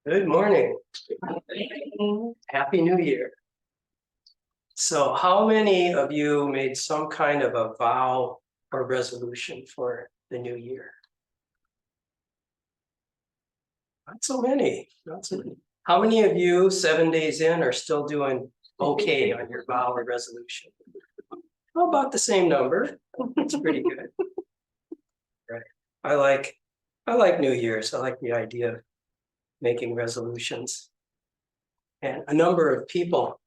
Good morning. Happy New Year. So how many of you made some kind of a vow or resolution for the new year? Not so many, not so many. How many of you 7 days in are still doing okay on your vow or resolution? How about the same number? That's pretty good. Right. I like New Year's. I like the idea of making resolutions. And a number of people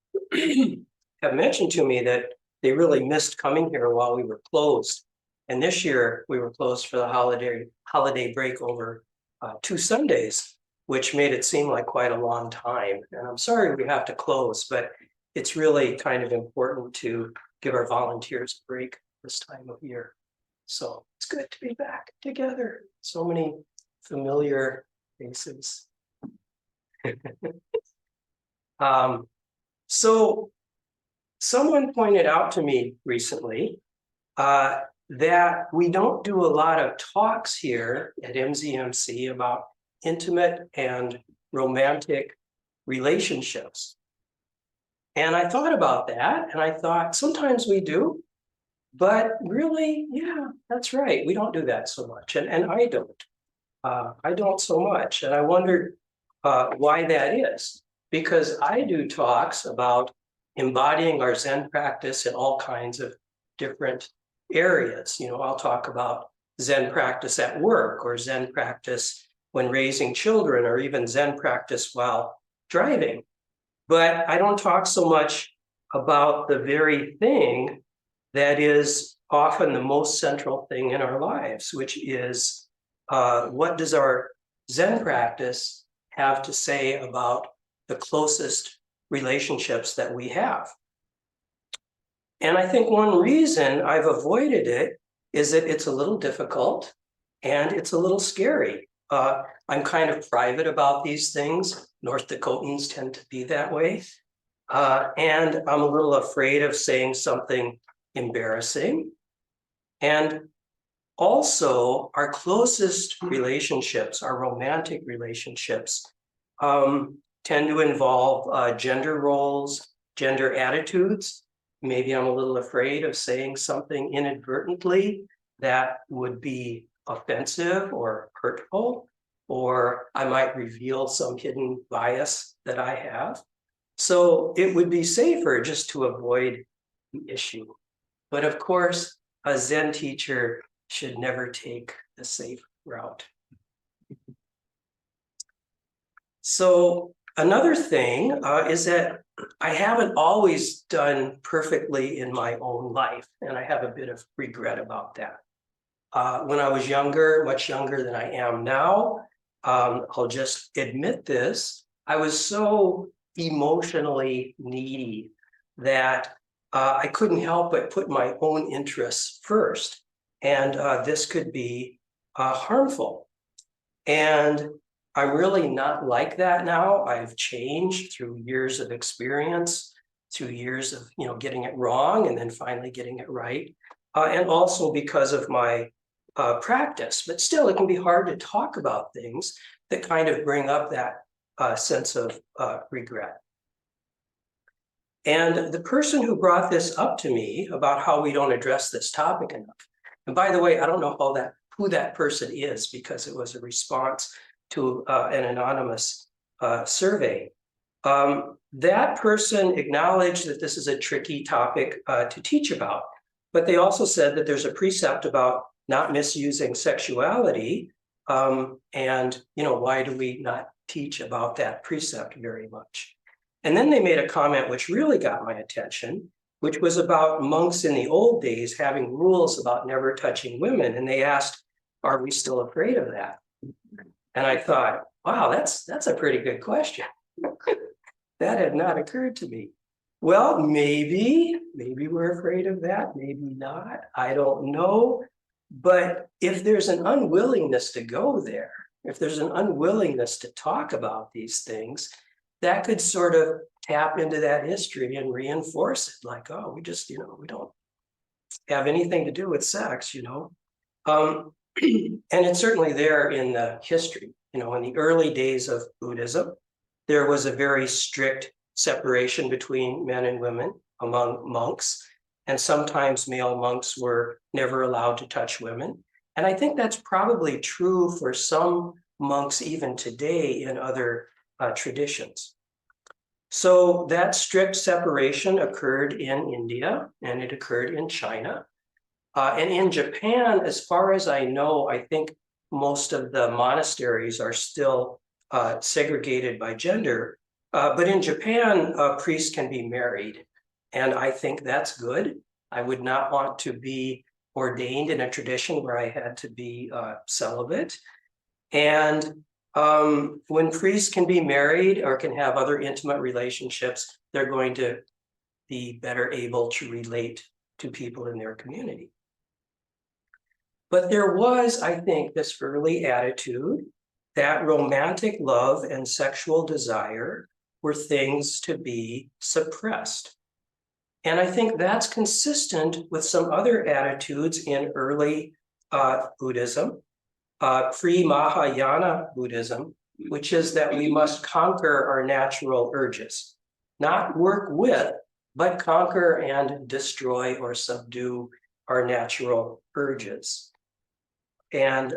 have mentioned to me that they really missed coming here while we were closed. And this year we were closed for the holiday break over 2 Sundays, which made it seem like quite a long time. And I'm sorry we have to close, but it's really kind of important to give our volunteers a break this time of year. So it's good to be back together. So many familiar faces. So someone pointed out to me recently that we don't do a lot of talks here at MZMC about intimate and romantic relationships. And I thought about that, and I thought sometimes we do, but really, yeah, that's right. We don't do that so much, and I don't. I don't so much, and I wondered why that is. Because I do talks about embodying our Zen practice in all kinds of different areas. You know, I'll talk about Zen practice at work, or Zen practice when raising children, or even Zen practice while driving. But I don't talk so much about the very thing that is often the most central thing in our lives, which is what does our Zen practice have to say about the closest relationships that we have. And I think one reason I've avoided it is that it's a little difficult and it's a little scary. I'm kind of private about these things. North Dakotans tend to be that way. And I'm a little afraid of saying something embarrassing. And also, our closest relationships, our romantic relationships, tend to involve gender roles, gender attitudes. Maybe I'm a little afraid of saying something inadvertently that would be offensive or hurtful, or I might reveal some hidden bias that I have. So it would be safer just to avoid the issue. But of course, a Zen teacher should never take the safe route. So another thing is that I haven't always done perfectly in my own life, and I have a bit of regret about that. When I was younger, much younger than I am now, I'll just admit this, I was so emotionally needy that I couldn't help but put my own interests first. And this could be harmful. And I'm really not like that now. I've changed through years of experience, through years of getting it wrong and then finally getting it right. And also because of my practice. But still, it can be hard to talk about things that kind of bring up that sense of regret. And the person who brought this up to me about how we don't address this topic enough, and by the way, I don't know who that person is because it was a response to an anonymous survey. That person acknowledged that this is a tricky topic to teach about, but they also said that there's a precept about not misusing sexuality, and why do we not teach about that precept very much? And then they made a comment which really got my attention, which was about monks in the old days having rules about never touching women. And they asked, are we still afraid of that? And I thought, wow, that's a pretty good question. That had not occurred to me. Well, maybe we're afraid of that, maybe not, I don't know. But if there's an unwillingness to go there, if there's an unwillingness to talk about these things, that could sort of tap into that history and reinforce it, like, oh, we just, we don't have anything to do with sex, And it's certainly there in the history. in the early days of Buddhism, there was a very strict separation between men and women among monks. And sometimes male monks were never allowed to touch women. And I think that's probably true for some monks even today in other traditions. So that strict separation occurred in India and it occurred in China. And in Japan, as far as I know, I think most of the monasteries are still segregated by gender. But in Japan, priests can be married. And I think that's good. I would not want to be ordained in a tradition where I had to be celibate. And when priests can be married or can have other intimate relationships, they're going to be better able to relate to people in their community. But there was, I think, this early attitude that romantic love and sexual desire were things to be suppressed. And I think that's consistent with some other attitudes in early Buddhism, pre-Mahayana Buddhism, which is that we must conquer our natural urges, not work with, but conquer and destroy or subdue our natural urges. And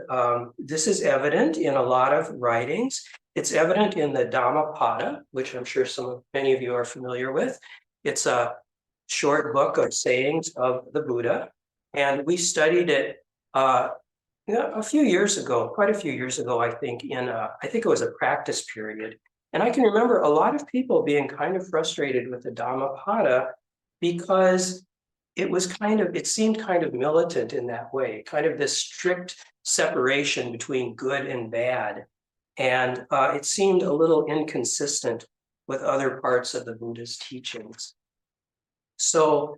this is evident in a lot of writings. It's evident in the Dhammapada, which I'm sure many of you are familiar with. It's a short book of sayings of the Buddha. And we studied it a few years ago, quite a few years ago, I think, I think it was a practice period. And I can remember a lot of people being kind of frustrated with the Dhammapada because it seemed kind of militant in that way, kind of this strict separation between good and bad. And it seemed a little inconsistent with other parts of the Buddha's teachings. So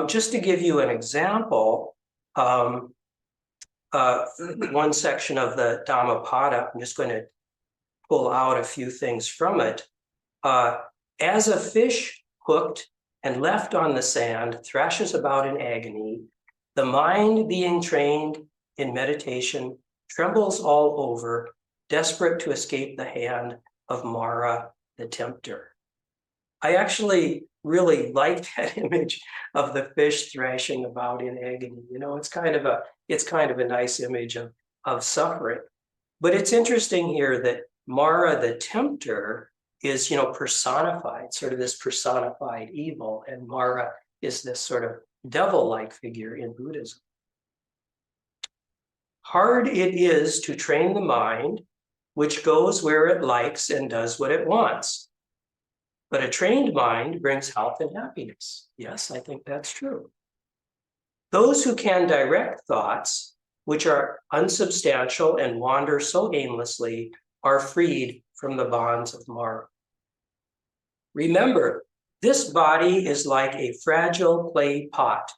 just to give you an example, one section of the Dhammapada, I'm just going to pull out a few things from it. As a fish hooked and left on the sand thrashes about in agony, the mind being trained in meditation trembles all over, desperate to escape the hand of Mara, the tempter. I actually really like that image of the fish thrashing about in agony. It's kind of a nice image of suffering. But it's interesting here that Mara, the tempter, is personified, sort of this personified evil, and Mara is this sort of devil-like figure in Buddhism. Hard it is to train the mind, which goes where it likes and does what it wants. But a trained mind brings health and happiness. Yes, I think that's true. Those who can direct thoughts, which are unsubstantial and wander so aimlessly, are freed from the bonds of Mara. Remember, this body is like a fragile clay pot.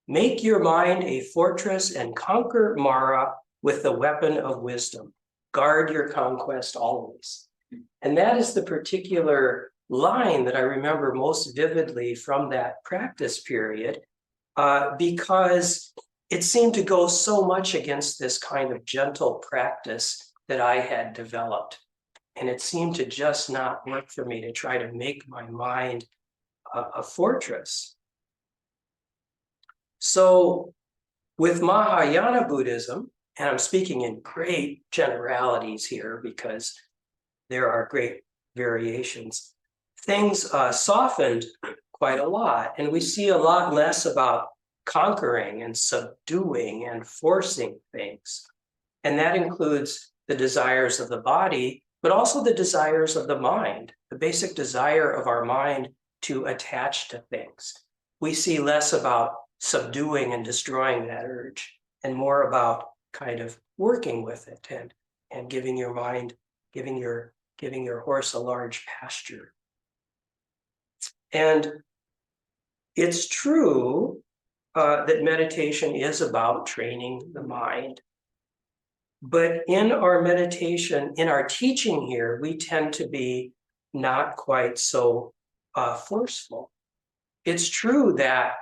Make your mind a fortress and conquer Mara with the weapon of wisdom. Guard your conquest always. And that is the particular line that I remember most vividly from that practice period, because it seemed to go so much against this kind of gentle practice that I had developed. And it seemed to just not work for me to try to make my mind a fortress. So with Mahayana Buddhism, and I'm speaking in great generalities here because there are great variations, things softened quite a lot. And we see a lot less about conquering and subduing and forcing things. And that includes the desires of the body, but also the desires of the mind, the basic desire of our mind to attach to things. We see less about subduing and destroying that urge and more about kind of working with it and giving your mind, giving your horse a large pasture. And it's true that meditation is about training the mind. But in our meditation, in our teaching here, we tend to be not quite so forceful. It's true that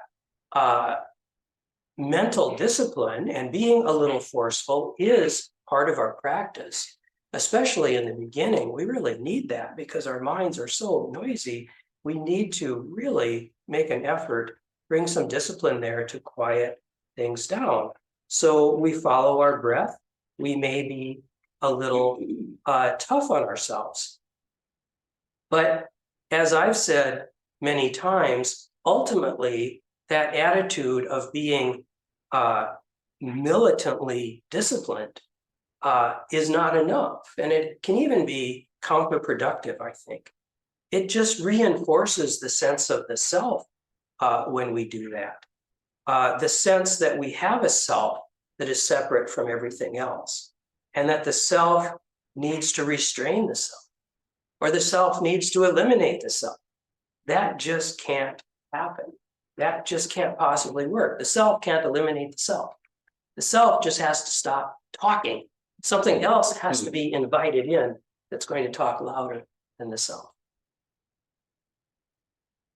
mental discipline and being a little forceful is part of our practice. especially in the beginning, we really need that because our minds are so noisy. We need to really make an effort, bring some discipline there to quiet things down. So we follow our breath. We may be a little tough on ourselves. But as I've said many times, ultimately, that attitude of being militantly disciplined is not enough. And it can even be counterproductive, I think. It just reinforces the sense of the self when we do that. The sense that we have a self that is separate from everything else, and that the self needs to restrain the self, or the self needs to eliminate the self. That just can't happen. That just can't possibly work. The self can't eliminate the self. The self just has to stop talking. Something else has to be invited in that's going to talk louder than the self.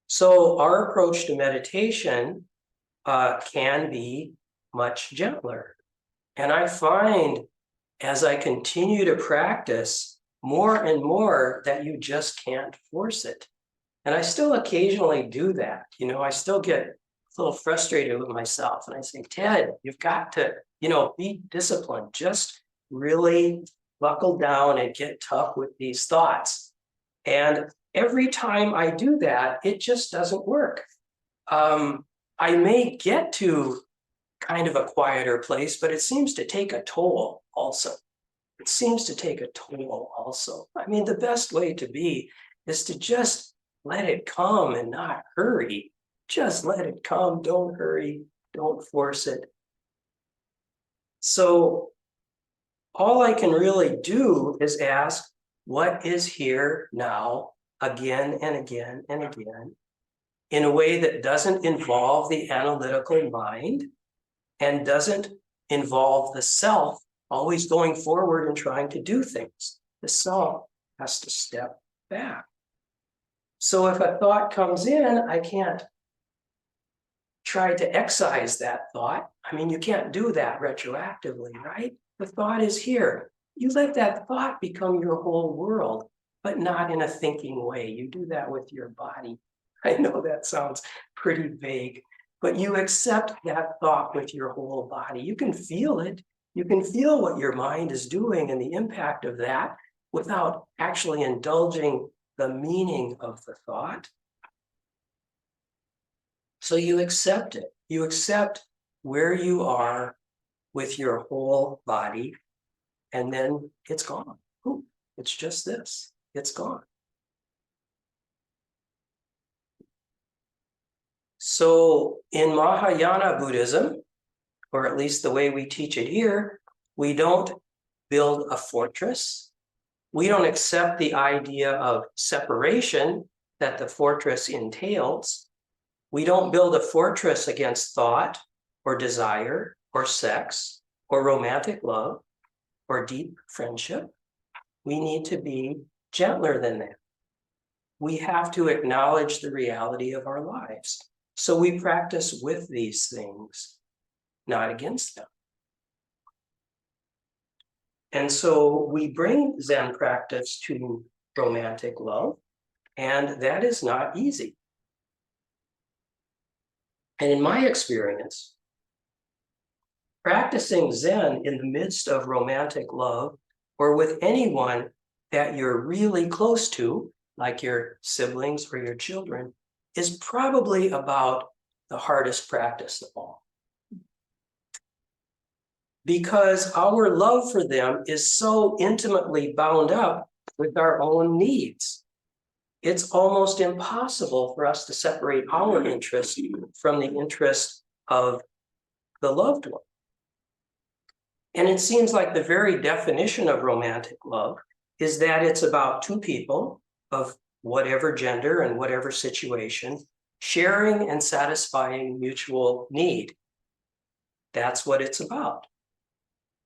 So our approach to meditation can be much gentler. And I find as I continue to practice more and more that you just can't force it. And I still occasionally do that. I still get a little frustrated with myself. And I say, Ted, you've got to, be disciplined. Just really buckle down and get tough with these thoughts. And every time I do that, it just doesn't work. I may get to kind of a quieter place, but it seems to take a toll also. It seems to take a toll also. I mean, the best way to be is to just let it come and not hurry. Just let it come. Don't hurry. Don't force it. So all I can really do is ask, what is here now, again and again and again, in a way that doesn't involve the analytical mind and doesn't involve the self always going forward and trying to do things. The self has to step back. So if a thought comes in, I can't try to excise that thought. I mean, you can't do that retroactively, right? The thought is here. You let that thought become your whole world, but not in a thinking way. You do that with your body. I know that sounds pretty vague, but you accept that thought with your whole body. You can feel it. You can feel what your mind is doing and the impact of that without actually indulging the meaning of the thought. So you accept it. You accept where you are with your whole body, and then it's gone. Ooh, it's just this. It's gone. So in Mahayana Buddhism, or at least the way we teach it here, we don't build a fortress. We don't accept the idea of separation that the fortress entails. We don't build a fortress against thought or desire or sex or romantic love or deep friendship. We need to be gentler than that. We have to acknowledge the reality of our lives. So we practice with these things, not against them. And so we bring Zen practice to romantic love, and that is not easy. And in my experience, practicing Zen in the midst of romantic love or with anyone that you're really close to, like your siblings or your children, is probably about the hardest practice of all. Because our love for them is so intimately bound up with our own needs. It's almost impossible for us to separate our interest from the interest of the loved one. And it seems like the very definition of romantic love is that it's about two people of whatever gender and whatever situation sharing and satisfying mutual need. That's what it's about.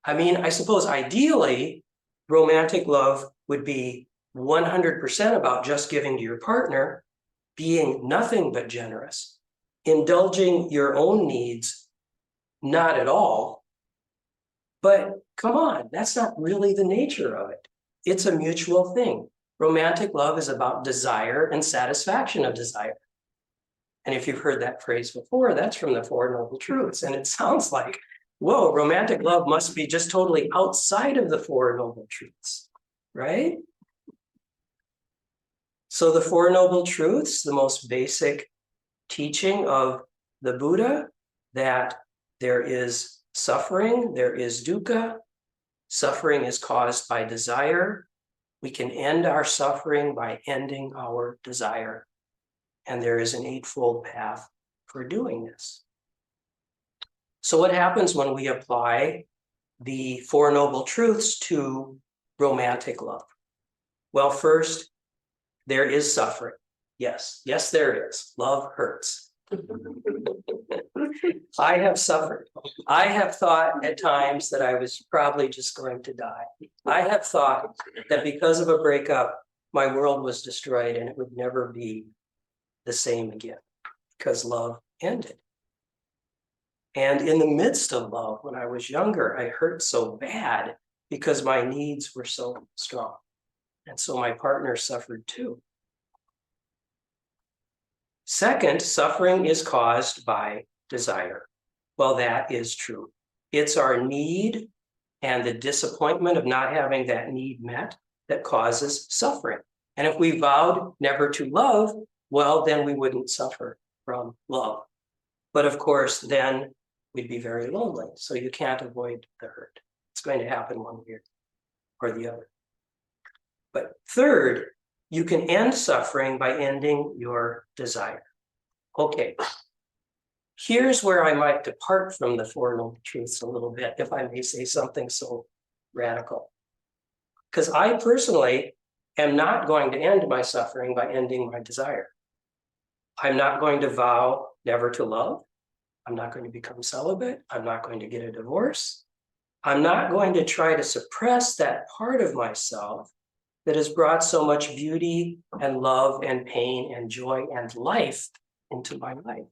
I mean, I suppose ideally, romantic love would be 100% about just giving to your partner, being nothing but generous, indulging your own needs, not at all. But come on, that's not really the nature of it. it's a mutual thing. Romantic love is about desire and satisfaction of desire. And if you've heard that phrase before, that's from the Four Noble Truths. And it sounds like, whoa, romantic love must be just totally outside of the Four Noble Truths, right? So the Four Noble Truths, the most basic teaching of the Buddha, that there is suffering, there is dukkha. Suffering is caused by desire. We can end our suffering by ending our desire. And there is an eightfold path for doing this. So what happens when we apply the Four Noble Truths to romantic love? Well, first, there is suffering. Yes, there is. Love hurts. I have suffered. I have thought at times that I was probably just going to die. I have thought that because of a breakup, my world was destroyed and it would never be the same again because love ended. And in the midst of love, when I was younger, I hurt so bad because my needs were so strong. And so my partner suffered too. Second, suffering is caused by desire. Well, that is true. It's our need and the disappointment of not having that need met that causes suffering. And if we vowed never to love, well, then we wouldn't suffer from love. But of course, then we'd be very lonely. So you can't avoid the hurt. It's going to happen one way or the other. But third, you can end suffering by ending your desire. Okay, here's where I might depart from the Four Noble Truths a little bit, if I may say something so radical. Because I personally am not going to end my suffering by ending my desire. I'm not going to vow never to love. I'm not going to become celibate. I'm not going to get a divorce. I'm not going to try to suppress that part of myself that has brought so much beauty and love and pain and joy and life into my life.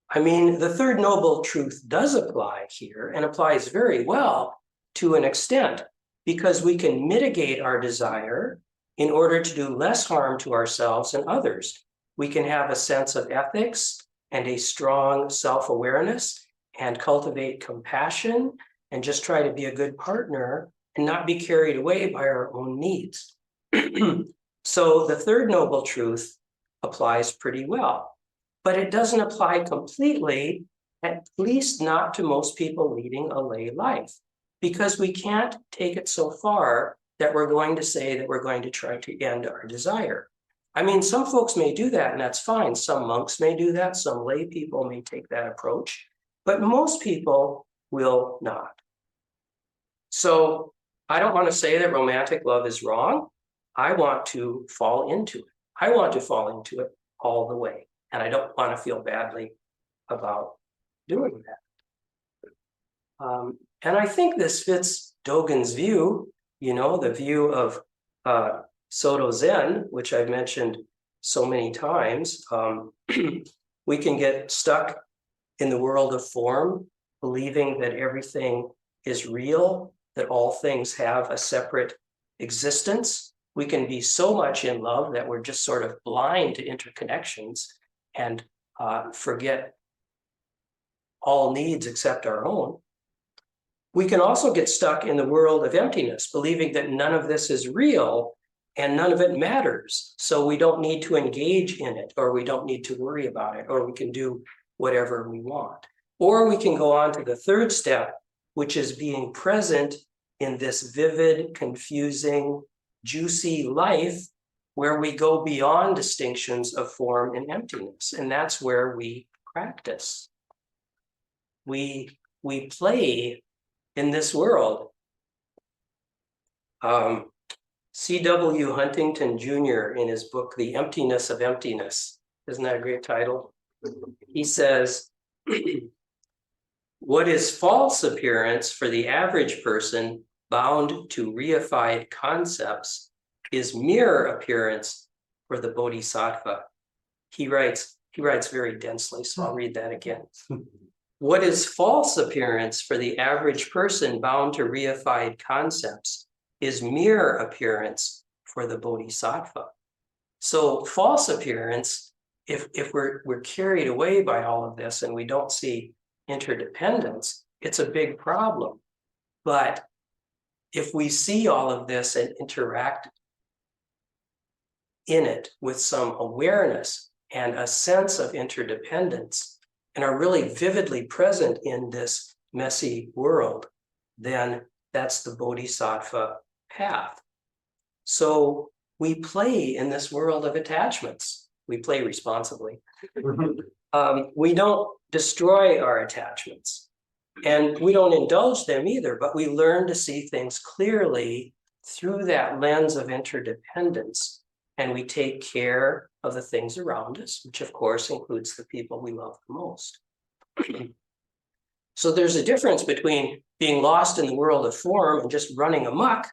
I mean, the third noble truth does apply here and applies very well to an extent because we can mitigate our desire in order to do less harm to ourselves and others. We can have a sense of ethics and a strong self-awareness and cultivate compassion and just try to be a good partner and not be carried away by our own needs. So the third noble truth applies pretty well, but it doesn't apply completely, at least not to most people leading a lay life, because we can't take it so far that we're going to say that we're going to try to end our desire. I mean, some folks may do that, and that's fine. Some monks may do that. Some lay people may take that approach, but most people will not. So I don't want to say that romantic love is wrong. I want to fall into it. I want to fall into it all the way. And I don't want to feel badly about doing that. And I think this fits Dogen's view, the view of Soto Zen, which I've mentioned so many times. We can get stuck in the world of form, believing that everything is real, that all things have a separate existence. We can be so much in love that we're just sort of blind to interconnections and forget all needs except our own. We can also get stuck in the world of emptiness, believing that none of this is real and none of it matters. So we don't need to engage in it, or we don't need to worry about it, or we can do whatever we want. Or we can go on to the third step, which is being present in this vivid, confusing, juicy life where we go beyond distinctions of form and emptiness. And that's where we practice. We play in this world. C.W. Huntington Jr. in his book, The Emptiness of Emptiness, isn't that a great title? He says, what is false appearance for the average person bound to reified concepts is mere appearance for the bodhisattva. He writes very densely, so I'll read that again. What is false appearance for the average person bound to reified concepts is mere appearance for the bodhisattva. So false appearance, if we're carried away by all of this and we don't see interdependence, it's a big problem. But if we see all of this and interact in it with some awareness and a sense of interdependence, and are really vividly present in this messy world, then that's the bodhisattva path. So we play in this world of attachments. We play responsibly. We don't destroy our attachments, and we don't indulge them either, but we learn to see things clearly through that lens of interdependence, and we take care of the things around us, which of course includes the people we love the most. So there's a difference between being lost in the world of form and just running amok,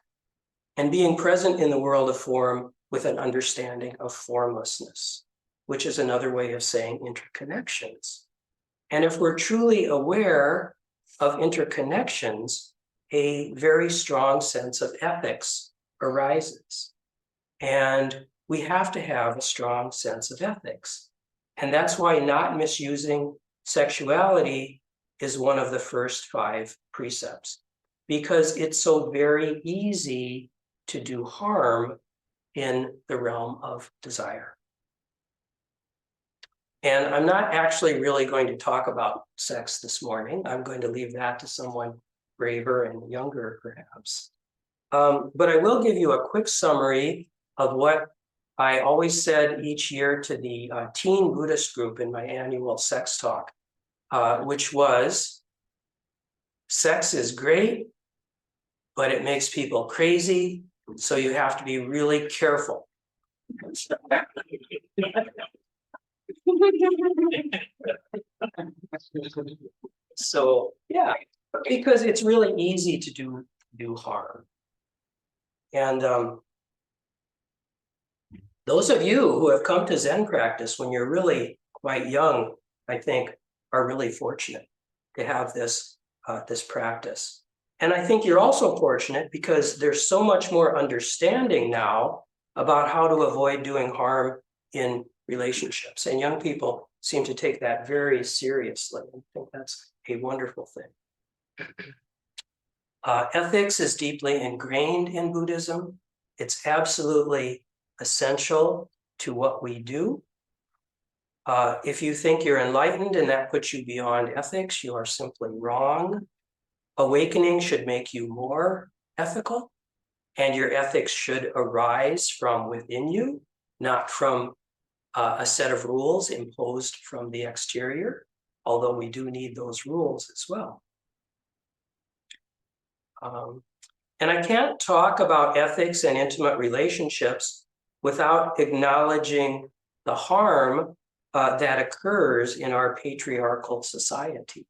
and being present in the world of form with an understanding of formlessness, which is another way of saying interconnections. And if we're truly aware of interconnections, a very strong sense of ethics arises. And we have to have a strong sense of ethics. And that's why not misusing sexuality is one of the first 5 precepts, because it's so very easy to do harm in the realm of desire. And I'm not actually really going to talk about sex this morning. I'm going to leave that to someone braver and younger, perhaps. But I will give you a quick summary of what I always said each year to the teen Buddhist group in my annual sex talk, which was, sex is great, but it makes people crazy, so you have to be really careful. So, yeah, because it's really easy to do harm. And those of you who have come to Zen practice when you're really quite young, I think, are really fortunate to have this practice. And I think you're also fortunate because there's so much more understanding now about how to avoid doing harm in relationships. And young people seem to take that very seriously. I think that's a wonderful thing. Ethics is deeply ingrained in Buddhism. It's absolutely essential to what we do. If you think you're enlightened and that puts you beyond ethics, you are simply wrong. Awakening should make you more ethical, and your ethics should arise from within you, not from a set of rules imposed from the exterior, although we do need those rules as well. And I can't talk about ethics and intimate relationships without acknowledging the harm that occurs in our patriarchal society.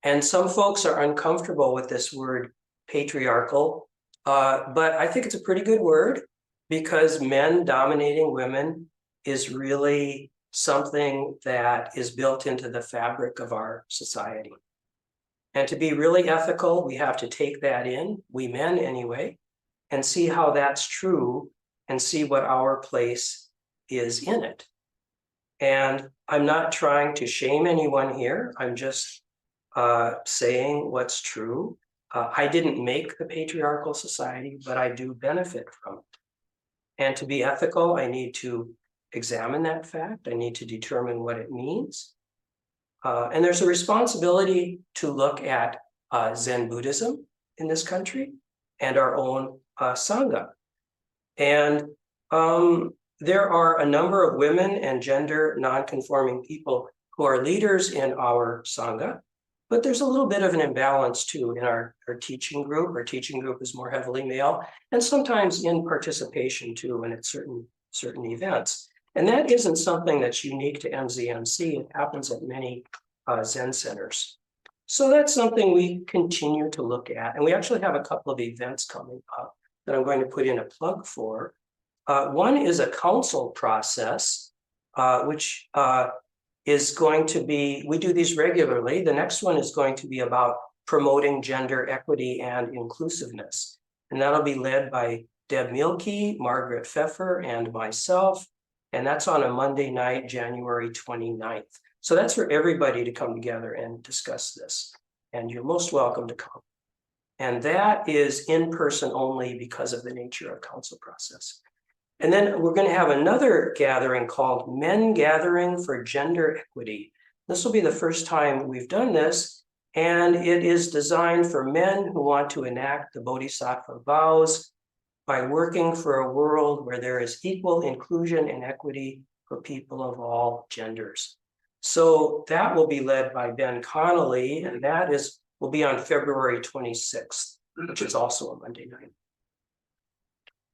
And some folks are uncomfortable with this word patriarchal, but I think it's a pretty good word, because men dominating women is really something that is built into the fabric of our society. And to be really ethical, we have to take that in, we men anyway, and see how that's true and see what our place is in it. And I'm not trying to shame anyone here. I'm just saying what's true. I didn't make the patriarchal society, but I do benefit from it. And to be ethical, I need to examine that fact. I need to determine what it means. And there's a responsibility to look at Zen Buddhism in this country and our own Sangha. And there are a number of women and gender non-conforming people who are leaders in our Sangha, but there's a little bit of an imbalance too in our teaching group. Our teaching group is more heavily male, and sometimes in participation too, and at certain events. And that isn't something that's unique to MZMC. It happens at many Zen centers. So that's something we continue to look at. And we actually have a couple of events coming up that I'm going to put in a plug for. One is a council process, which is going to be, we do these regularly. The next one is going to be about promoting gender equity and inclusiveness. And that'll be led by Deb Mielke, Margaret Pfeffer, and myself. And that's on a Monday night, January 29th. So that's for everybody to come together and discuss this. And you're most welcome to come. And that is in person only because of the nature of council process. And then we're going to have another gathering called Men Gathering for Gender Equity. This will be the first time we've done this, and it is designed for men who want to enact the Bodhisattva vows by working for a world where there is equal inclusion and equity for people of all genders. So that will be led by Ben Connolly, and that will be on February 26th, which is also a Monday night.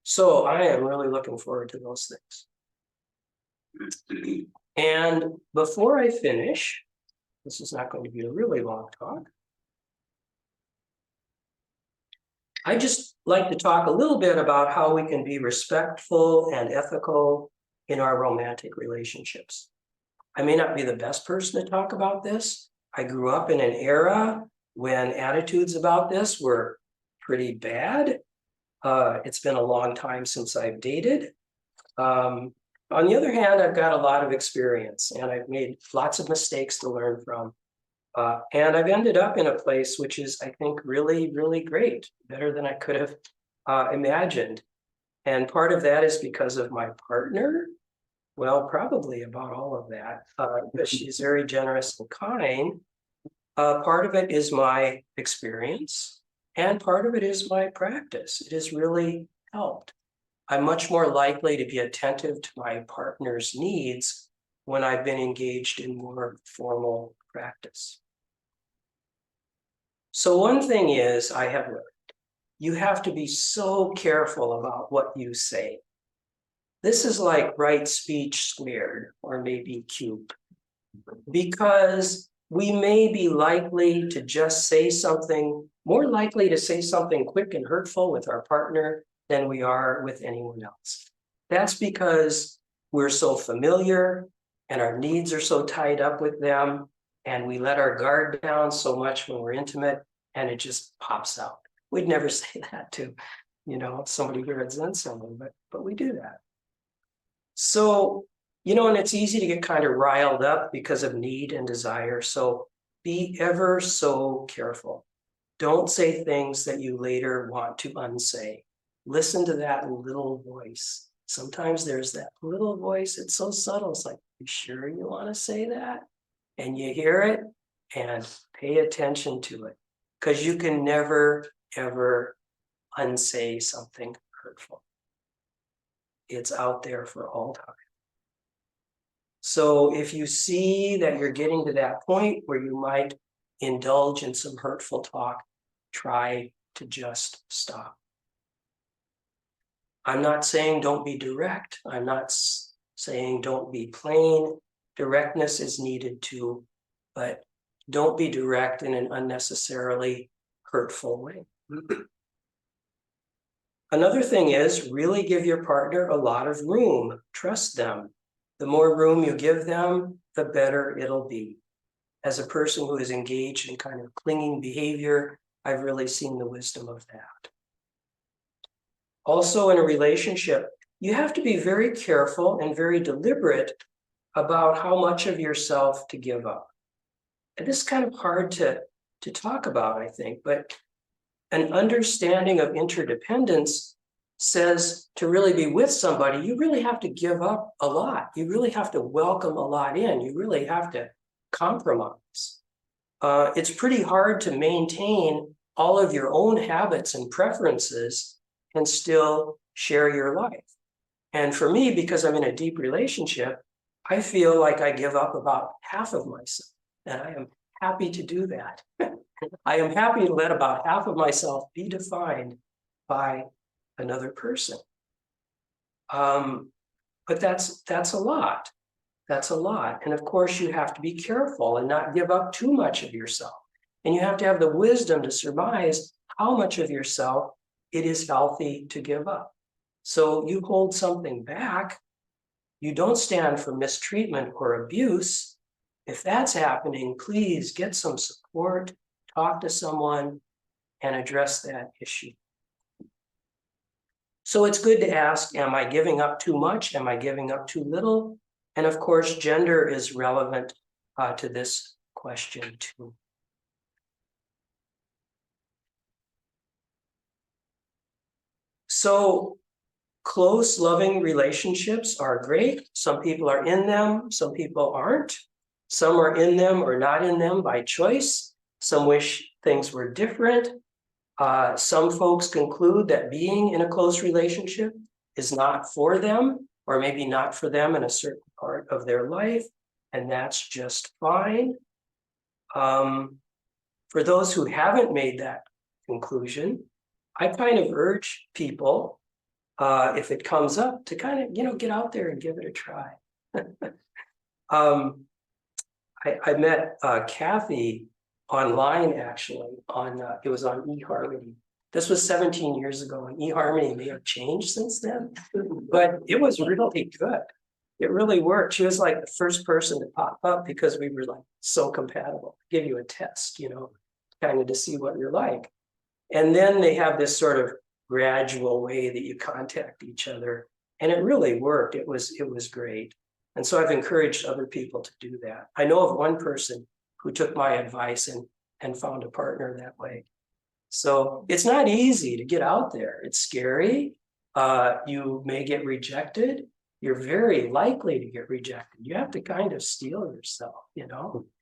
So I am really looking forward to those things. And before I finish, this is not going to be a really long talk. I just like to talk a little bit about how we can be respectful and ethical in our romantic relationships. I may not be the best person to talk about this. I grew up in an era when attitudes about this were pretty bad. It's been a long time since I've dated. On the other hand, I've got a lot of experience and I've made lots of mistakes to learn from. And I've ended up in a place which is, I think, really, really great, better than I could have imagined. And part of that is because of my partner. Well, probably about all of that, but she's very generous and kind. Part of it is my experience. And part of it is my practice. It has really helped. I'm much more likely to be attentive to my partner's needs when I've been engaged in more formal practice. So one thing is, I have learned, you have to be so careful about what you say. This is like right speech squared, or maybe cubed, because we may be likely to just say something, more likely to say something quick and hurtful with our partner than we are with anyone else. That's because we're so familiar and our needs are so tied up with them, and we let our guard down so much when we're intimate, and it just pops out. We'd never say that to, somebody here at Zen Center, but we do that. So, and it's easy to get kind of riled up because of need and desire. So be ever so careful. Don't say things that you later want to unsay. Listen to that little voice. Sometimes there's that little voice. It's so subtle. It's like, you sure you want to say that? And you hear it and pay attention to it, because you can never, ever unsay something hurtful. It's out there for all time. So if you see that you're getting to that point where you might indulge in some hurtful talk, try to just stop. I'm not saying don't be direct. I'm not saying don't be plain. Directness is needed too, but don't be direct in an unnecessarily hurtful way. Another thing is really give your partner a lot of room. Trust them. The more room you give them, the better it'll be. As a person who is engaged in kind of clinging behavior, I've really seen the wisdom of that. Also, in a relationship, you have to be very careful and very deliberate about how much of yourself to give up. And this is kind of hard to talk about, I think, but an understanding of interdependence says to really be with somebody, you really have to give up a lot. You really have to welcome a lot in. You really have to compromise. It's pretty hard to maintain all of your own habits and preferences and still share your life. And for me, because I'm in a deep relationship, I feel like I give up about half of myself, and I am happy to do that. I am happy to let about half of myself be defined by another person. But that's a lot. That's a lot. And of course, you have to be careful and not give up too much of yourself. And you have to have the wisdom to surmise how much of yourself it is healthy to give up. So you hold something back. You don't stand for mistreatment or abuse, If that's happening, please get some support, talk to someone, and address that issue. So it's good to ask, am I giving up too much? Am I giving up too little? And of course, gender is relevant to this question too. So close, loving relationships are great. Some people are in them, some people aren't. Some are in them or not in them by choice. Some wish things were different. Some folks conclude that being in a close relationship is not for them, or maybe not for them in a certain part of their life, and that's just fine. For those who haven't made that conclusion, I kind of urge people, if it comes up, to kind of, get out there and give it a try. I met Kathy online, actually, it was on eHarmony. This was 17 years ago, and eHarmony may have changed since then, but it was really good. It really worked. She was like the first person to pop up because we were like so compatible. Give you a test, kind of to see what you're like. And then they have this sort of gradual way that you contact each other. And it really worked. It was great. And so I've encouraged other people to do that. I know of one person who took my advice and found a partner that way. So it's not easy to get out there. It's scary. You may get rejected. You're very likely to get rejected. You have to kind of steel yourself,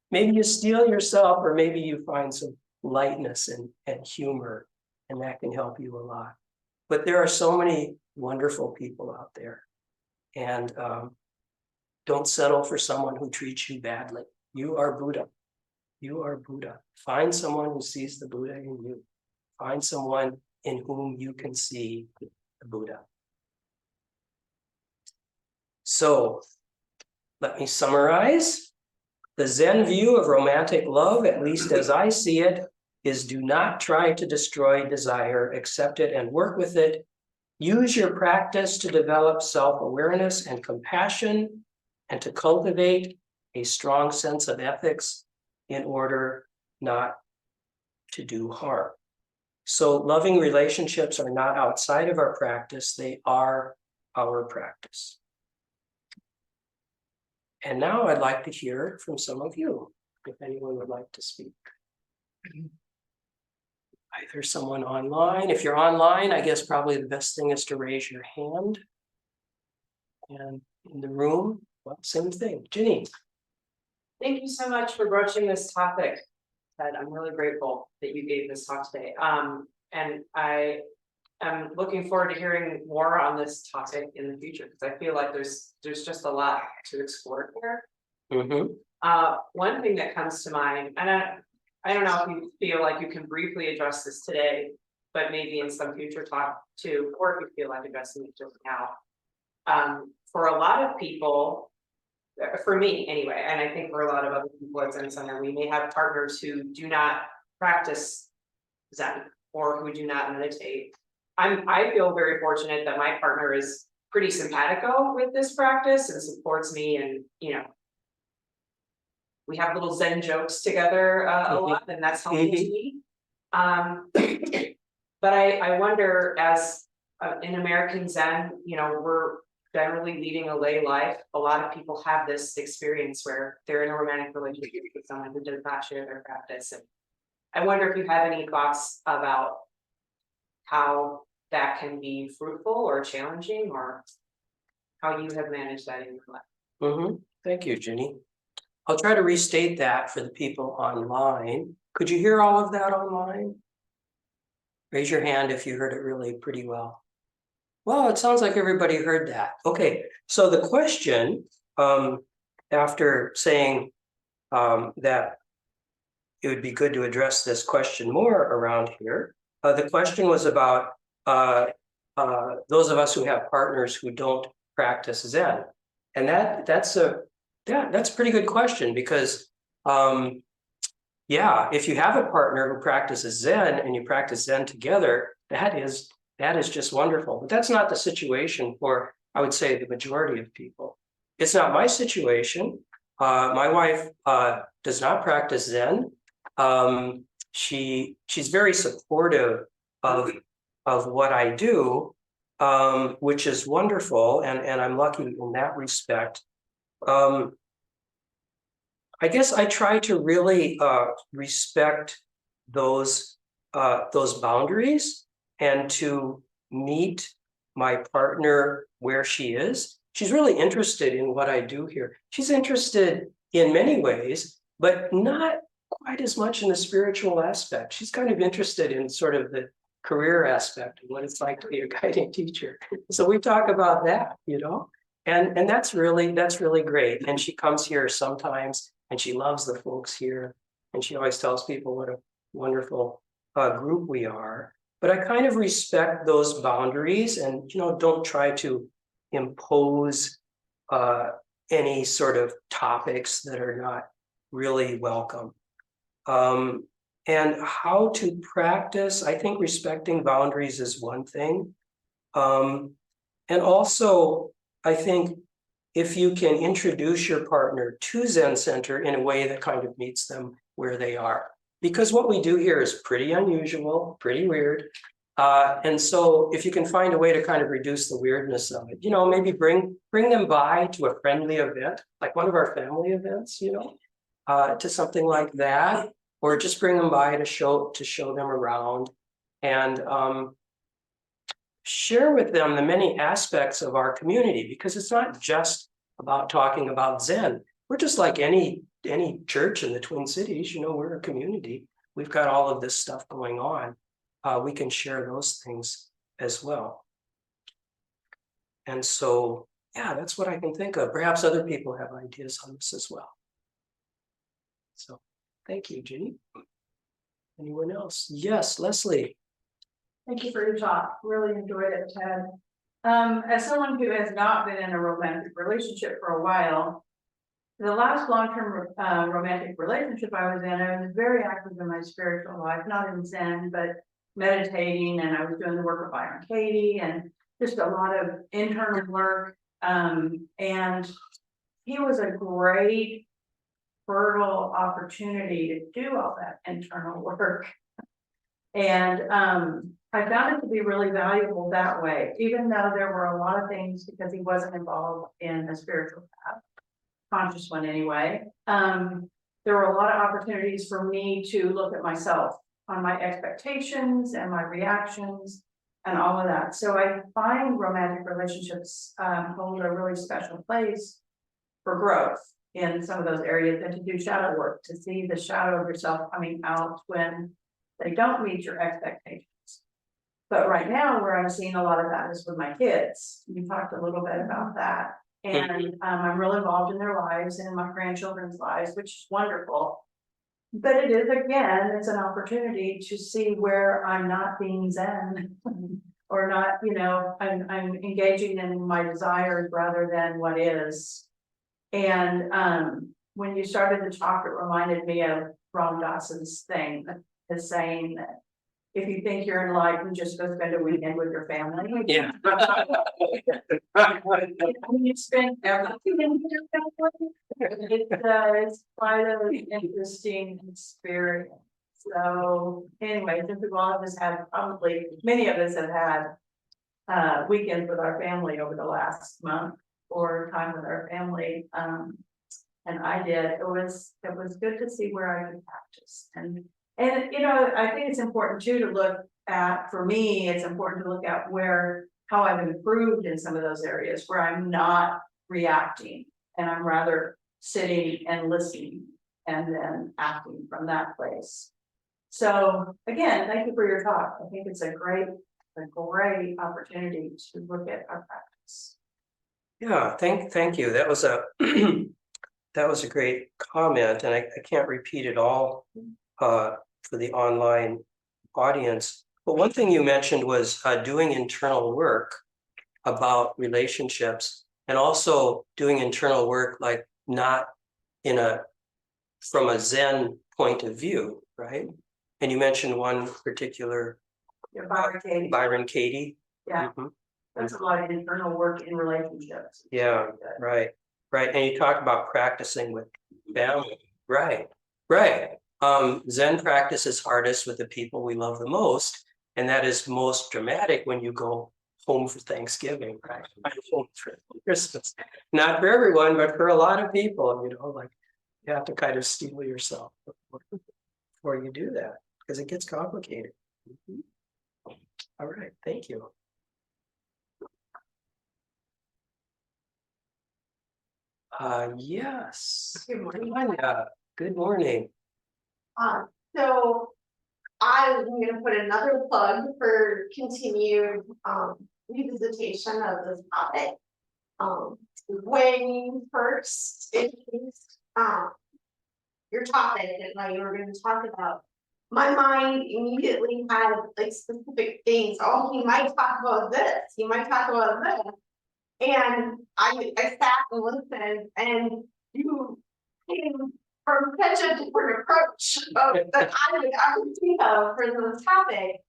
Maybe you steel yourself, or maybe you find some lightness and humor, and that can help you a lot. But there are so many wonderful people out there. And don't settle for someone who treats you badly. You are Buddha. You are Buddha. Find someone who sees the Buddha in you. Find someone in whom you can see the Buddha. So let me summarize. The Zen view of romantic love, at least as I see it, is do not try to destroy desire, accept it and work with it. Use your practice to develop self-awareness and compassion, and to cultivate a strong sense of ethics in order not to do harm. So loving relationships are not outside of our practice, they are our practice. And now I'd like to hear from some of you, if anyone would like to speak. Either someone online. If you're online, I guess probably the best thing is to raise your hand. And in the room, well, same thing. Ginny. Thank you so much for broaching this topic, Ted. I'm really grateful that you gave this talk today. And I am looking forward to hearing more on this topic in the future, because I feel like there's just a lot to explore here. One thing that comes to mind, and I don't know if you feel like you can briefly address this today, but maybe in some future talk too, or if you feel like addressing it just now. For a lot of people, for me anyway, and I think for a lot of other people at Zen Center, we may have partners who do not practice Zen or who do not meditate. I feel very fortunate that my partner is pretty simpatico with this practice and supports me, and we have little Zen jokes together a lot, and that's helpful to me. But I wonder, as in American Zen, we're generally leading a lay life. A lot of people have this experience where they're in a romantic relationship with someone who does not share their practice. And I wonder if you have any thoughts about how that can be fruitful or challenging, or how you have managed that in your life. Thank you, Ginny. I'll try to restate that for the people online. Could you hear all of that online? Raise your hand if you heard it really pretty well. Well, it sounds like everybody heard that. Okay, so the question, after saying that it would be good to address this question more around here, the question was about those of us who have partners who don't practice Zen. And that's a pretty good question, because if you have a partner who practices Zen and you practice Zen together, that is just wonderful. But that's not the situation for, I would say, the majority of people. It's not my situation. My wife does not practice Zen. She's very supportive of what I do, which is wonderful, and I'm lucky in that respect. I guess I try to really respect those boundaries and to meet my partner where she is. She's really interested in what I do here. She's interested in many ways, but not quite as much in the spiritual aspect. She's kind of interested in sort of the career aspect of what it's like to be a guiding teacher. So we talk about that, and that's really great. And she comes here sometimes and she loves the folks here. And she always tells people what a wonderful group we are. But I kind of respect those boundaries and, don't try to impose any sort of topics that are not really welcome. And how to practice, I think respecting boundaries is one thing. And also, I think if you can introduce your partner to Zen Center in a way that kind of meets them where they are. Because what we do here is pretty unusual, pretty weird. And so if you can find a way to kind of reduce the weirdness of it, maybe bring them by to a friendly event, like one of our family events, to something like that, or just bring them by to show them around and share with them the many aspects of our community, because it's not just about talking about Zen. We're just like any church in the Twin Cities, we're a community. We've got all of this stuff going on. We can share those things as well. And so, yeah, that's what I can think of. Perhaps other people have ideas on this as well. So thank you, Ginny. Anyone else? Yes, Leslie. Thank you for your talk. Really enjoyed it, Ted. As someone who has not been in a romantic relationship for a while, the last long-term romantic relationship I was in, I was very active in my spiritual life, not in Zen, but meditating, and I was doing the work of Byron Katie and just a lot of internal work. And he was a great, fertile opportunity to do all that internal work. And I found it to be really valuable that way, even though there were a lot of things, because he wasn't involved in a spiritual path, conscious one anyway. There were a lot of opportunities for me to look at myself on my expectations and my reactions and all of that. So I find romantic relationships hold a really special place for growth in some of those areas, and to do shadow work, to see the shadow of yourself coming out when they don't meet your expectations. But right now, where I'm seeing a lot of that is with my kids. You talked a little bit about that. And I'm real involved in their lives and in my grandchildren's lives, which is wonderful. But it is, again, it's an opportunity to see where I'm not being Zen or not, I'm engaging in my desires rather than what is. And when you started to talk, it reminded me of Ram Dass's thing, his saying that if you think you're enlightened, just go spend a weekend with your family. Yeah. When you spend everything with your family, it's quite an interesting experience. So anyway, since we've all just had, probably many of us have had weekends with our family over the last month, or time with our family. And I did. It was good to see where I could practice. And I think it's important too to look at, for me, it's important to look at how I've improved in some of those areas where I'm not reacting and I'm rather sitting and listening and then acting from that place. So again, thank you for your talk. I think it's a great opportunity to look at our practice. Yeah, thank you. That was a great comment, and I can't repeat it all for the online audience. But one thing you mentioned was doing internal work about relationships, and also doing internal work like not from a Zen point of view, right? And you mentioned one particular Byron Katie. Yeah. That's a lot of internal work in relationships. Yeah, right. right, and you talked about practicing with family, right, Zen practice is hardest with the people we love the most, and that is most dramatic when you go home for Thanksgiving, right? Home for Christmas, not for everyone, but for a lot of people, like, you have to kind of steel yourself before you do that, because it gets complicated. All right, thank you. Yes. Good morning. Tanya, good morning. So I'm gonna put another plug for continued revisitation of this topic. When you first introduced your topic and what you were gonna talk about, my mind immediately had like specific things. Oh, he might talk about this, he might talk about this. And I sat and listened, and you came from such a different approach that I would think of for this topic.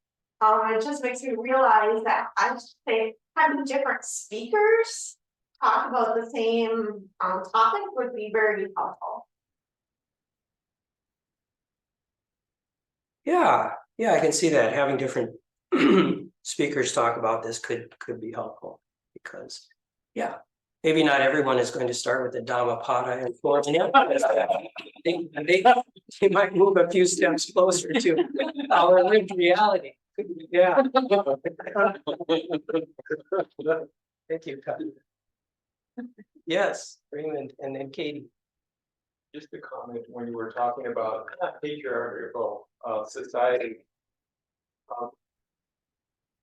It just makes me realize that I should say having different speakers talk about the same topic would be very helpful. Yeah, I can see that having different speakers talk about this could be helpful, because, yeah, maybe not everyone is going to start with the Dhammapada and form an emphasis. They might move a few steps closer to our lived reality. Yeah. Thank you, Todd. Yes, Raymond, and then Katie. Just a comment when you were talking about patriarchal society.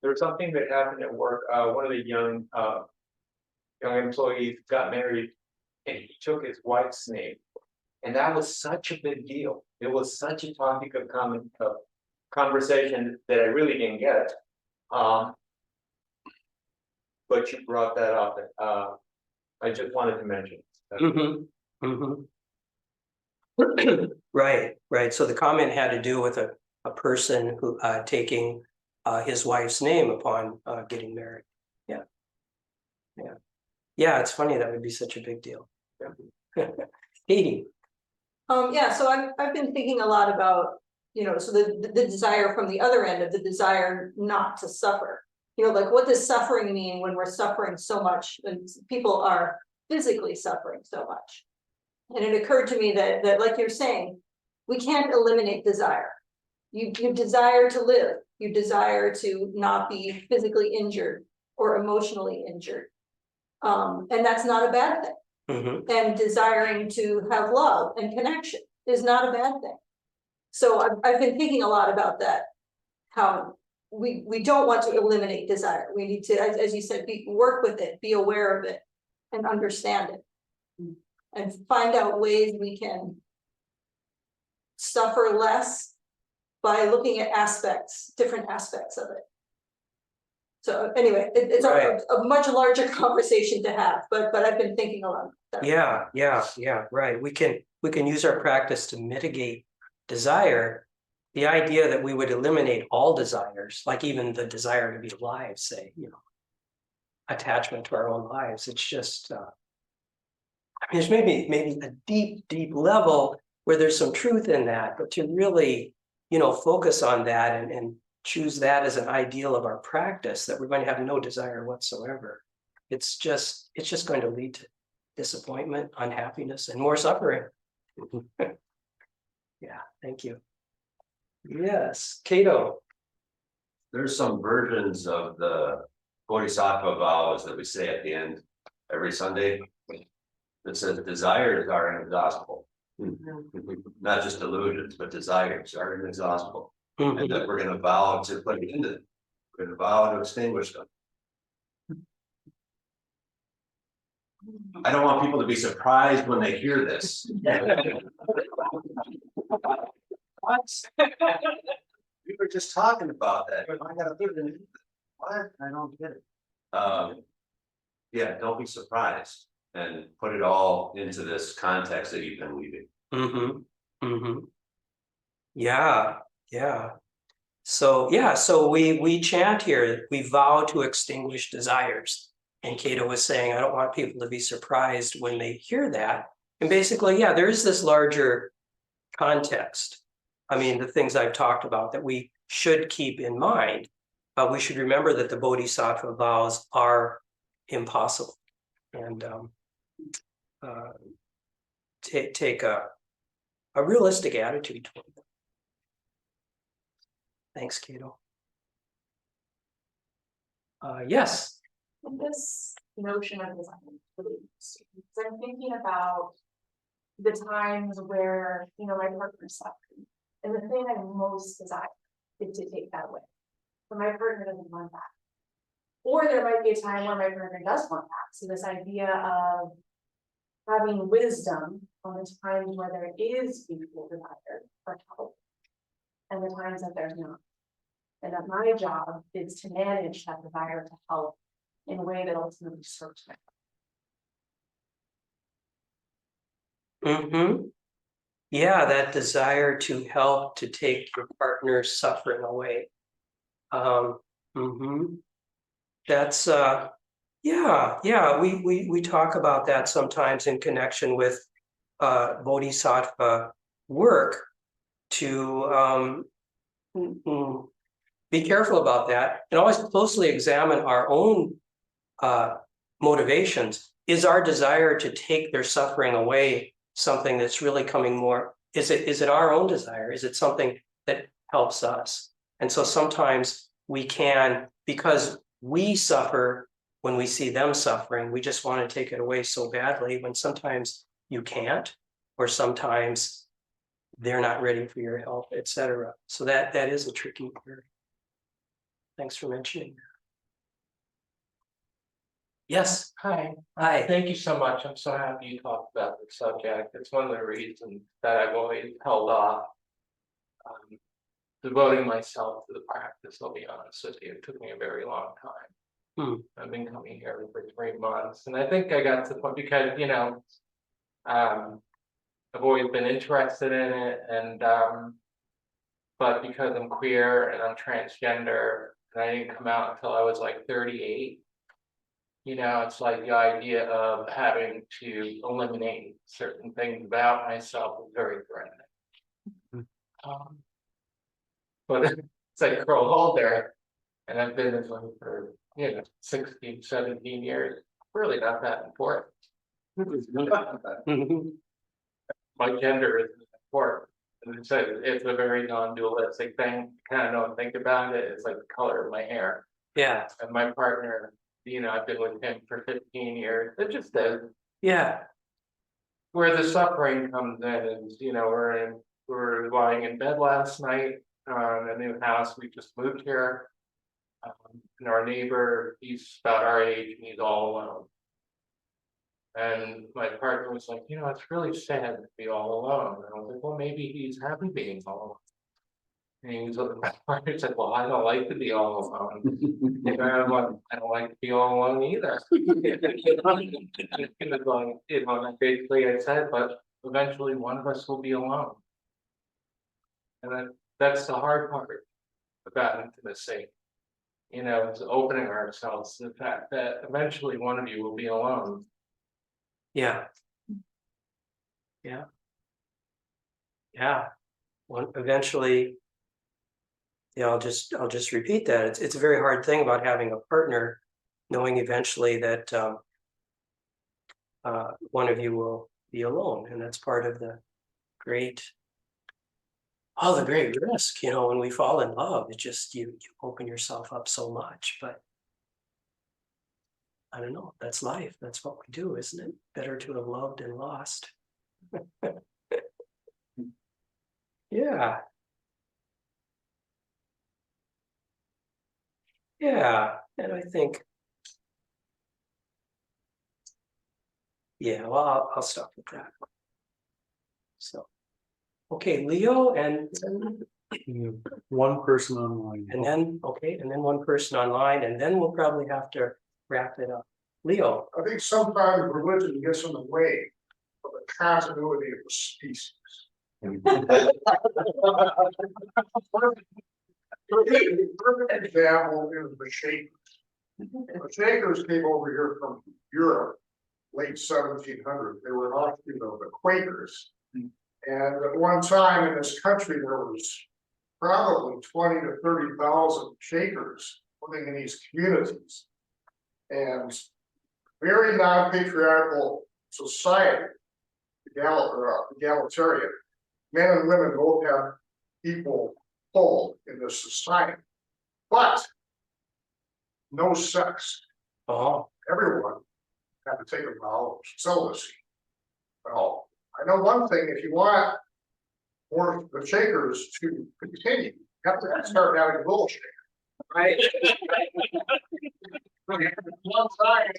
There's something that happened at work. One of the young employees got married, and he took his wife's name, and that was such a big deal. It was such a topic of conversation that I really didn't get. But you brought that up. I just wanted to mention. Right. So the comment had to do with a person who taking his wife's name upon getting married. Yeah, it's funny that would be such a big deal. Katie. Yeah, so I've been thinking a lot about, so the desire from the other end of the desire not to suffer. Like, what does suffering mean when we're suffering so much and people are physically suffering so much? And it occurred to me that like you're saying, we can't eliminate desire. You desire to live, you desire to not be physically injured or emotionally injured. And that's not a bad thing. And desiring to have love and connection is not a bad thing. So I've been thinking a lot about that, how we don't want to eliminate desire. We need to, as you said, work with it, be aware of it, and understand it. And find out ways we can suffer less by looking at different aspects of it. So anyway, it's a much larger conversation to have, but I've been thinking a lot about that. Yeah, right. We can use our practice to mitigate desire. The idea that we would eliminate all desires, like even the desire to be alive, say, attachment to our own lives. It's just there's maybe a deep level where there's some truth in that, but to really, focus on that and choose that as an ideal of our practice, that we're going to have no desire whatsoever. It's just going to lead to disappointment, unhappiness, and more suffering. Yeah, thank you. Yes, Cato. There's some versions of the Bodhisattva vows that we say at the end every Sunday that says desires are inexhaustible. Not just illusions, but desires are inexhaustible. And that we're going to vow to put an end to them. We're going to vow to extinguish them. I don't want people to be surprised when they hear this. We were just talking about that. I gotta put it in. What? I don't get it. Yeah, don't be surprised and put it all into this context that you've been weaving. Yeah. So we chant here, we vow to extinguish desires. And Cato was saying, I don't want people to be surprised when they hear that. And basically, yeah, there is this larger context. I mean, the things I've talked about that we should keep in mind. We should remember that the Bodhisattva vows are impossible. And take a realistic attitude toward them. Thanks, Cato. Yes. This notion of design, because I'm thinking about the times where, you know, my partner's suffering. And the thing I most desire is to take that away. But my partner doesn't want that. Or there might be a time where my partner does want that. So this idea of having wisdom on the times where there is mutual desire for help and the times that there's not. And that my job is to manage that desire to help in a way that ultimately serves me. Mm-hmm. Yeah, that desire to help, to take your partner's suffering away. That's yeah, we talk about that sometimes in connection with bodhisattva work to be careful about that and always closely examine our own motivations. Is our desire to take their suffering away something that's really coming more? Is it our own desire? Is it something that helps us? And so sometimes we can, because we suffer when we see them suffering, we just want to take it away so badly when sometimes you can't, or sometimes they're not ready for your help, etc. So that is a tricky area. Thanks for mentioning that. Yes. Hi, Hi. thank you so much. I'm so happy you talked about this subject. It's one of the reasons that I've always held off devoting myself to the practice, I'll be honest with you. It took me a very long time. I've been coming here for 3 months, and I think I got to the point because, you know, I've always been interested in it, and but because I'm queer and I'm transgender, and I didn't come out until I was like 38. You know, it's like the idea of having to eliminate certain things about myself is very threatening. But it's like grow older, and I've been this way for, you know, 16, 17 years, really not that important. My gender isn't important. And it's a very non-dualistic thing. Kind of don't think about it. It's like the color of my hair. Yeah. And my partner, you know, I've been with him for 15 years. It just is. Yeah. Where the suffering comes in is, you know, we're lying in bed last night on a new house. We just moved here. And our neighbor, he's about our age and he's all alone. And my partner was like, you know, it's really sad to be all alone. And I was like, well, maybe he's happy being all alone. And he was like, my partner said, well, I don't like to be all alone. And I don't like to be all alone either. And basically I said, but eventually one of us will be alone. And that's the hard part about intimacy. You know, it's opening ourselves to the fact that eventually one of you will be alone. Yeah. Yeah. Yeah. Well, eventually, yeah, I'll just repeat that. It's a very hard thing about having a partner, knowing eventually that one of you will be alone, and that's part of the great risk, you know, when we fall in love. It just you open yourself up so much, but I don't know, that's life. That's what we do, isn't it? Better to have loved and lost. Yeah. Yeah, and I think, yeah, well, I'll stop with that. So, okay, Leo, and one person online. then one person online, and then we'll probably have to wrap it up. Leo. I think sometimes religion gets in the way of the continuity of the species. Perfect example is the shape. The Shakers came over here from Europe, late 1700s. They were an offshoot of the Quakers. And at one time in this country, there was probably 20 to 30,000 Shakers living in these communities. And very non-patriarchal society, egalitarian. Men and women both have equal pull in this society. But no sex. Oh, Everyone had to take a vow of celibacy. Well, I know one thing, if you want more the Shakers to continue, you have to start having a little shaker. right. One time,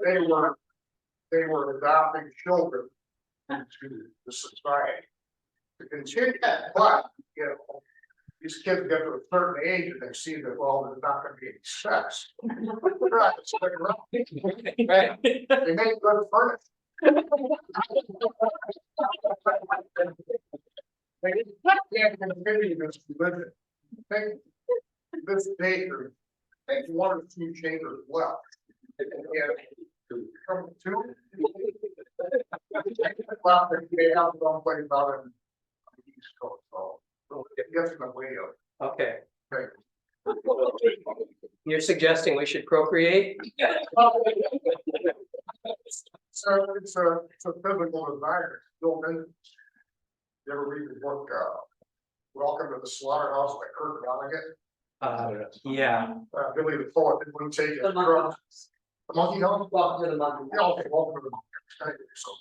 they were adopting children into the society to continue, but, you know, these kids get to a certain age and they see that, well, there's not gonna be any sex. They're not gonna stick around. Right. They make good furniture. They can't continue this religion. Think this baker, think one or two chambers left. And come to. Well, they have one place out in the East Coast, so it gets in the way of. Okay, Okay. you're suggesting we should procreate? So it's a physical desire, it's built in. You ever read the book, Welcome to the Slaughterhouse by Kurt Vonnegut? Yeah, Billy the Poet, didn't want to take it. The monkey. The monkey house? Welcome to the monkey. Yeah, okay, welcome to the monkey. So.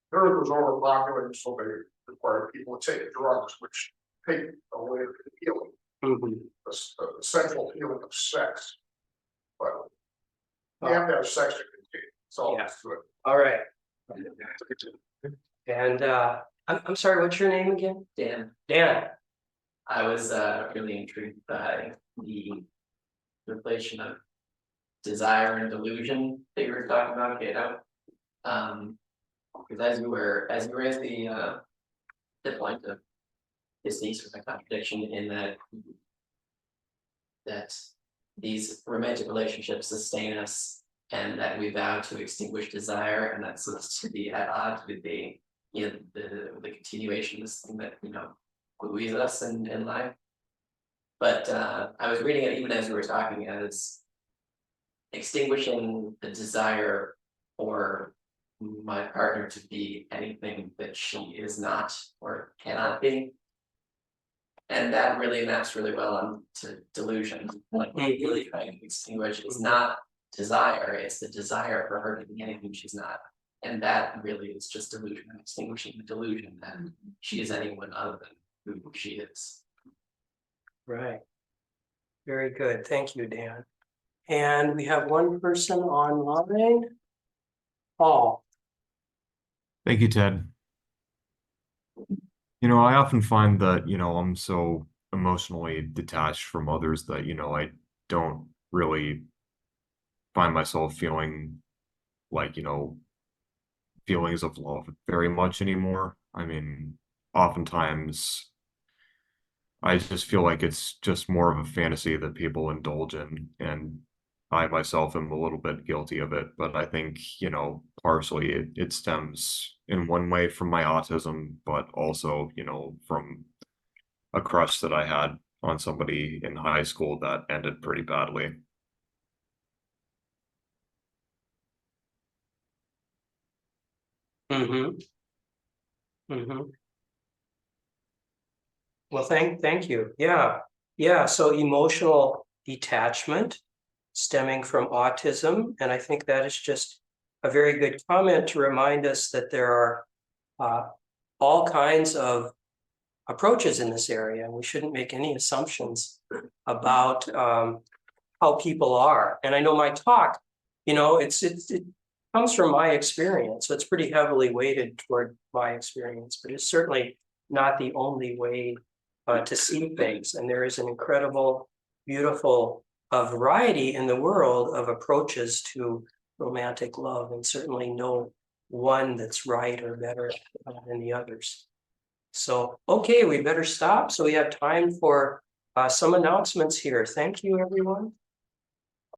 There was overpopulated, so they required people to take drugs, which take away the healing, mhm, the central healing of sex. But you have to have sex to continue, it's all Yeah. to it. all right. And I'm sorry, what's your name again? Dan, Dan. I was really intrigued by the relation of desire and delusion that you were talking about, Cato. Because as you raised the point of this needs for a contradiction in that these romantic relationships sustain us and that we vow to extinguish desire, and that seems to be at odds with the continuation of this thing that buoys us in life. But I was reading it even as we were talking, as extinguishing the desire for my partner to be anything that she is not or cannot be. And that really maps really well onto delusion. Like what we're really trying to extinguish is not desire, it's the desire for her to be anything she's not. And that really is just delusion, extinguishing the delusion that she is anyone other than who she is. Right. Very good, thank you, Dan. And we have one person online. Paul. Thank you, Ted. I often find that, I'm so emotionally detached from others that, I don't really find myself feeling like, feelings of love very much anymore. I mean, oftentimes I just feel like it's just more of a fantasy that people indulge in, and I myself am a little bit guilty of it, but I think, partially it stems in one way from my autism, but also, from a crush that I had on somebody in high school that ended pretty badly. Mm-hmm. Mm-hmm. Well, thank you. Yeah, so emotional detachment stemming from autism, and I think that is just a very good comment to remind us that there are all kinds of approaches in this area, and we shouldn't make any assumptions about how people are. And I know my talk, it comes from my experience, so it's pretty heavily weighted toward my experience, but it's certainly not the only way to see things. And there is an incredible, beautiful variety in the world of approaches to romantic love, and certainly no one that's right or better than the others. So, okay, we better stop. So we have time for some announcements here. Thank you, everyone.